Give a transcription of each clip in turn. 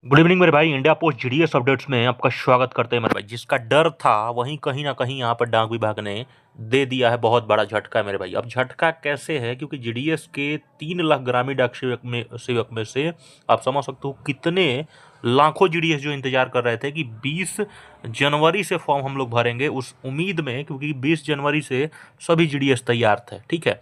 Good evening मेरे भाई। India post GDS updates में आपका स्वागत करते हैं मेरे भाई। जिसका डर था वहीं कहीं ना कहीं यहाँ पर डाक विभाग ने दे दिया है बहुत बड़ा झटका मेरे भाई। अब झटका कैसे है, क्योंकि जीडीएस के 3 लाख ग्रामीण डाक सेवक में से आप समझ सकते हो कितने लाखों जीडीएस जो इंतजार कर रहे थे कि 20 जनवरी से फॉर्म हम लोग भरेंगे, उस उम्मीद में, क्योंकि 20 जनवरी से सभी जीडीएस तैयार थे। ठीक है,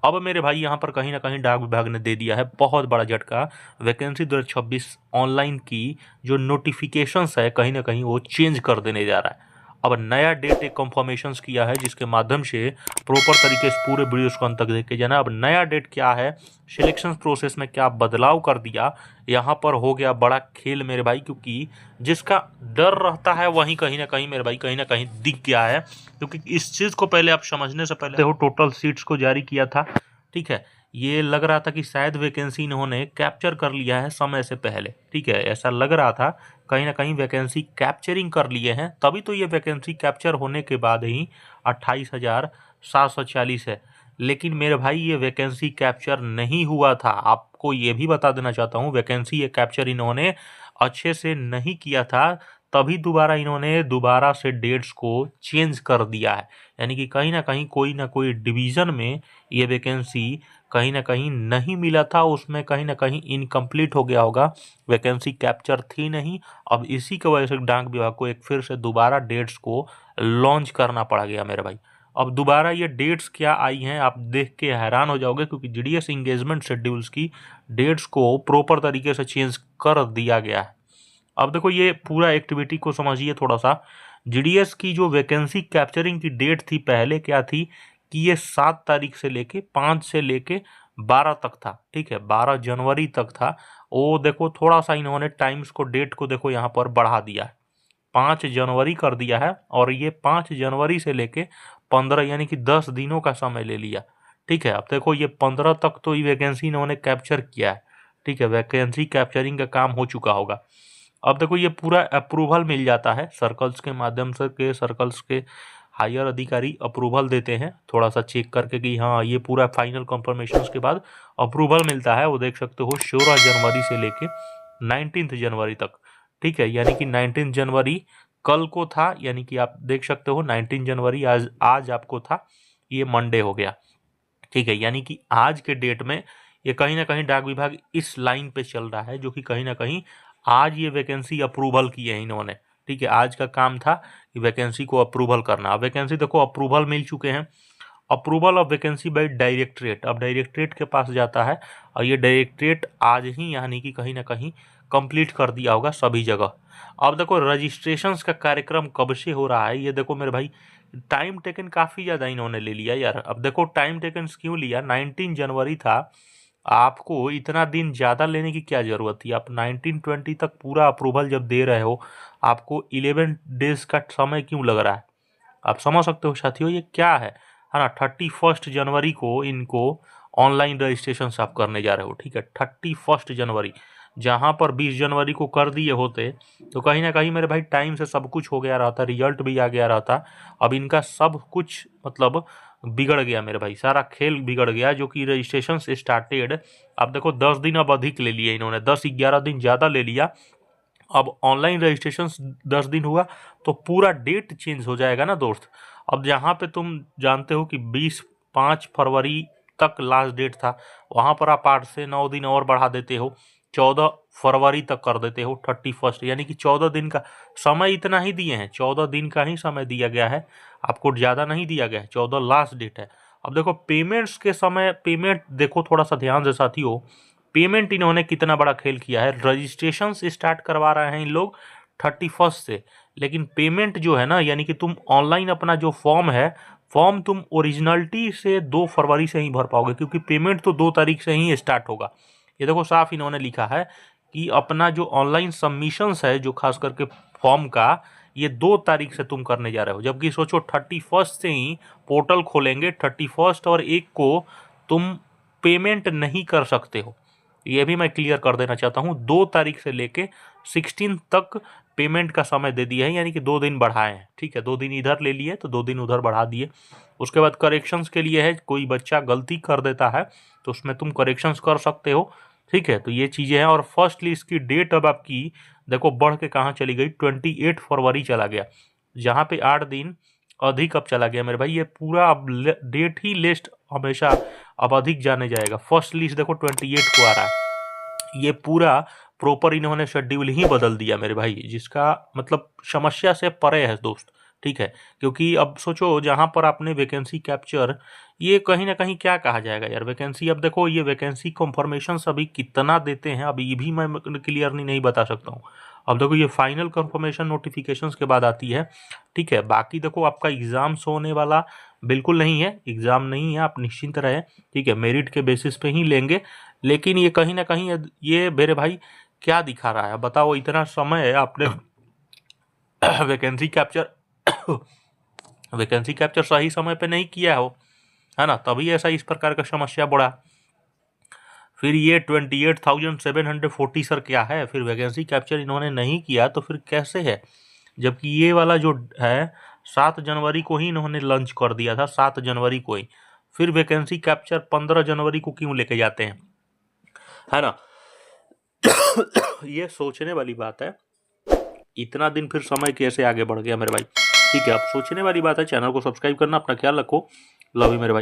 अब मेरे भाई यहाँ पर कहीं ना कहीं डाक विभाग ने दे दिया है बहुत बड़ा झटका। वैकेंसी 2026 ऑनलाइन की जो नोटिफिकेशंस है कहीं ना कहीं वो चेंज कर देने जा रहा है। अब नया डेट एक कंफर्मेशन किया है, जिसके माध्यम से प्रॉपर तरीके से पूरे वीडियोस को अंत तक देख के जाना। अब नया डेट क्या है, सिलेक्शन प्रोसेस में क्या बदलाव कर दिया, यहाँ पर हो गया बड़ा खेल मेरे भाई। क्योंकि जिसका डर रहता है वहीं कहीं ना कहीं मेरे भाई कहीं ना कहीं दिख गया है। क्योंकि इस चीज़ को पहले आप समझने से पहले हो टोटल सीट्स को जारी किया था। ठीक है, ये लग रहा था कि शायद वैकेंसी इन्होंने कैप्चर कर लिया है समय से पहले। ठीक है, ऐसा लग रहा था कहीं ना कहीं वैकेंसी कैप्चरिंग कर लिए हैं, तभी तो ये वैकेंसी कैप्चर होने के बाद ही 28,740 है। लेकिन मेरे भाई ये वैकेंसी कैप्चर नहीं हुआ था। आपको ये भी बता देना चाहता हूँ, वैकेंसी ये कैप्चर इन्होंने अच्छे से नहीं किया था, तभी दोबारा इन्होंने दोबारा से डेट्स को चेंज कर दिया है। यानी कि कहीं ना कोई डिवीज़न में ये वैकेंसी कहीं ना कहीं नहीं मिला था, उसमें कहीं ना कहीं इनकम्प्लीट हो गया होगा, वैकेंसी कैप्चर थी नहीं। अब इसी की वजह से डाक विभाग को एक फिर से दोबारा डेट्स को लॉन्च करना पड़ गया मेरे भाई। अब दोबारा ये डेट्स क्या आई हैं आप देख के हैरान हो जाओगे, क्योंकि जीडीएस इंगेजमेंट शेड्यूल्स की डेट्स को प्रॉपर तरीके से चेंज कर दिया गया है। अब देखो ये पूरा एक्टिविटी को समझिए थोड़ा सा। जीडीएस की जो वैकेंसी कैप्चरिंग की डेट थी पहले क्या थी कि ये 7 तारीख से लेके 5 से लेके 12 तक था। ठीक है, 12 जनवरी तक था। वो देखो थोड़ा सा इन्होंने टाइम्स को, डेट को देखो यहाँ पर बढ़ा दिया है, 5 जनवरी कर दिया है। और ये 5 जनवरी से लेके 15 यानी कि 10 दिनों का समय ले लिया। ठीक है, अब देखो ये 15 तक तो ये वैकेंसी इन्होंने कैप्चर किया है। ठीक है, वैकेंसी कैप्चरिंग का काम हो चुका होगा। अब देखो ये पूरा अप्रूवल मिल जाता है सर्कल्स के माध्यम से, के सर्कल्स के हायर अधिकारी अप्रूवल देते हैं थोड़ा सा चेक करके कि हाँ ये पूरा फाइनल कंफर्मेशन के बाद अप्रूवल मिलता है। वो देख सकते हो 16 जनवरी से लेके 19 जनवरी तक। ठीक है, यानी कि 19 जनवरी कल को था, यानी कि आप देख सकते हो 19 जनवरी आज आज आपको था, ये मंडे हो गया। ठीक है, यानी कि आज के डेट में ये कहीं ना कहीं डाक विभाग इस लाइन पे चल रहा है, जो कि कहीं ना कहीं आज ये वैकेंसी अप्रूवल की है इन्होंने। ठीक है, आज का काम था कि वैकेंसी को अप्रूवल करना। अब वैकेंसी देखो अप्रूवल मिल चुके हैं। Approval of vacancy by directorate, अब डायरेक्टरेट के पास जाता है और ये डायरेक्टरेट आज ही यानी कि कहीं ना कहीं कंप्लीट कर दिया होगा सभी जगह। अब देखो रजिस्ट्रेशंस का कार्यक्रम कब से हो रहा है, ये देखो मेरे भाई टाइम टेकन काफ़ी ज़्यादा इन्होंने ले लिया यार। अब देखो टाइम टेकन क्यों लिया, 19 जनवरी था, आपको इतना दिन ज़्यादा लेने की क्या ज़रूरत थी। आप 1920 तक पूरा अप्रूवल जब दे रहे हो, आपको 11 डेज का समय क्यों लग रहा है। आप समझ सकते हो साथियों ये क्या है ना। 31 जनवरी को इनको ऑनलाइन रजिस्ट्रेशन आप करने जा रहे हो। ठीक है, 31 जनवरी, जहाँ पर 20 जनवरी को कर दिए होते तो कहीं ना कहीं मेरे भाई टाइम से सब कुछ हो गया रहता, रिजल्ट भी आ गया रहता। अब इनका सब कुछ मतलब बिगड़ गया मेरे भाई, सारा खेल बिगड़ गया। जो कि रजिस्ट्रेशन से स्टार्टेड, अब देखो 10 दिन अब अधिक ले लिए इन्होंने, 10-11 दिन ज़्यादा ले लिया। अब ऑनलाइन रजिस्ट्रेशन 10 दिन हुआ तो पूरा डेट चेंज हो जाएगा ना दोस्त। अब जहाँ पे तुम जानते हो कि 5 फरवरी तक लास्ट डेट था, वहाँ पर आप 8 से 9 दिन और बढ़ा देते हो, 14 फरवरी तक कर देते हो 31, यानी कि 14 दिन का समय इतना ही दिए हैं, 14 दिन का ही समय दिया गया है, आपको ज़्यादा नहीं दिया गया है। 14 लास्ट डेट है। अब देखो पेमेंट्स के समय, पेमेंट देखो थोड़ा सा ध्यान से साथियों, पेमेंट इन्होंने कितना बड़ा खेल किया है। रजिस्ट्रेशन स्टार्ट करवा रहे हैं इन लोग 31 से, लेकिन पेमेंट जो है ना, यानी कि तुम ऑनलाइन अपना जो फॉर्म है, फॉर्म तुम ओरिजिनलिटी से 2 फरवरी से ही भर पाओगे, क्योंकि पेमेंट तो 2 तारीख से ही स्टार्ट होगा। ये देखो साफ इन्होंने लिखा है कि अपना जो ऑनलाइन सबमिशंस है, जो खास करके फॉर्म का, ये 2 तारीख से तुम करने जा रहे हो। जबकि सोचो 31 से ही पोर्टल खोलेंगे, 31 और 1 को तुम पेमेंट नहीं कर सकते हो। ये भी मैं क्लियर कर देना चाहता हूँ, 2 तारीख से लेके 16 तक पेमेंट का समय दे दिया है, यानी कि 2 दिन बढ़ाए हैं। ठीक है, 2 दिन इधर ले लिए तो 2 दिन उधर बढ़ा दिए। उसके बाद करेक्शंस के लिए है, कोई बच्चा गलती कर देता है तो उसमें तुम करेक्शंस कर सकते हो। ठीक है, तो ये चीज़ें हैं। और फर्स्ट लिस्ट की डेट अब आपकी देखो बढ़ के कहाँ चली गई, 28 फरवरी चला गया, जहाँ पे 8 दिन अधिक अब चला गया मेरे भाई। ये पूरा अब डेट ही लिस्ट हमेशा अब अधिक जाने जाएगा। फर्स्ट लिस्ट देखो 28 को आ रहा है, ये पूरा प्रॉपर इन्होंने शेड्यूल ही बदल दिया मेरे भाई, जिसका मतलब समस्या से परे है दोस्त। ठीक है, क्योंकि अब सोचो जहाँ पर आपने वैकेंसी कैप्चर, ये कहीं ना कहीं क्या कहा जाएगा यार, वैकेंसी अब देखो ये वैकेंसी कंफर्मेशन अभी कितना देते हैं अभी ये भी मैं क्लियरली नहीं बता सकता हूँ। अब देखो ये फाइनल कंफर्मेशन नोटिफिकेशंस के बाद आती है। ठीक है, बाकी देखो आपका एग्जाम्स होने वाला बिल्कुल नहीं है, एग्जाम नहीं है, आप निश्चिंत रहे। ठीक है, मेरिट के बेसिस पे ही लेंगे। लेकिन ये कहीं ना कहीं ये मेरे भाई क्या दिखा रहा है बताओ, इतना समय आपने वैकेंसी कैप्चर वैकेंसी कैप्चर सही समय पे नहीं किया हो, है ना, तभी ऐसा इस प्रकार का समस्या बढ़ा। फिर ये 28,740 सर क्या है, फिर वैकेंसी कैप्चर इन्होंने नहीं किया तो फिर कैसे है, जबकि ये वाला जो है 7 जनवरी को ही इन्होंने लॉन्च कर दिया था, 7 जनवरी को ही। फिर वैकेंसी कैप्चर 15 जनवरी को क्यों लेके जाते हैं, है ना। ये सोचने वाली बात है, इतना दिन फिर समय कैसे आगे बढ़ गया मेरे भाई। ठीक है, अब सोचने वाली बात है। चैनल को सब्सक्राइब करना, अपना ख्याल रखो, लव यू मेरे भाई।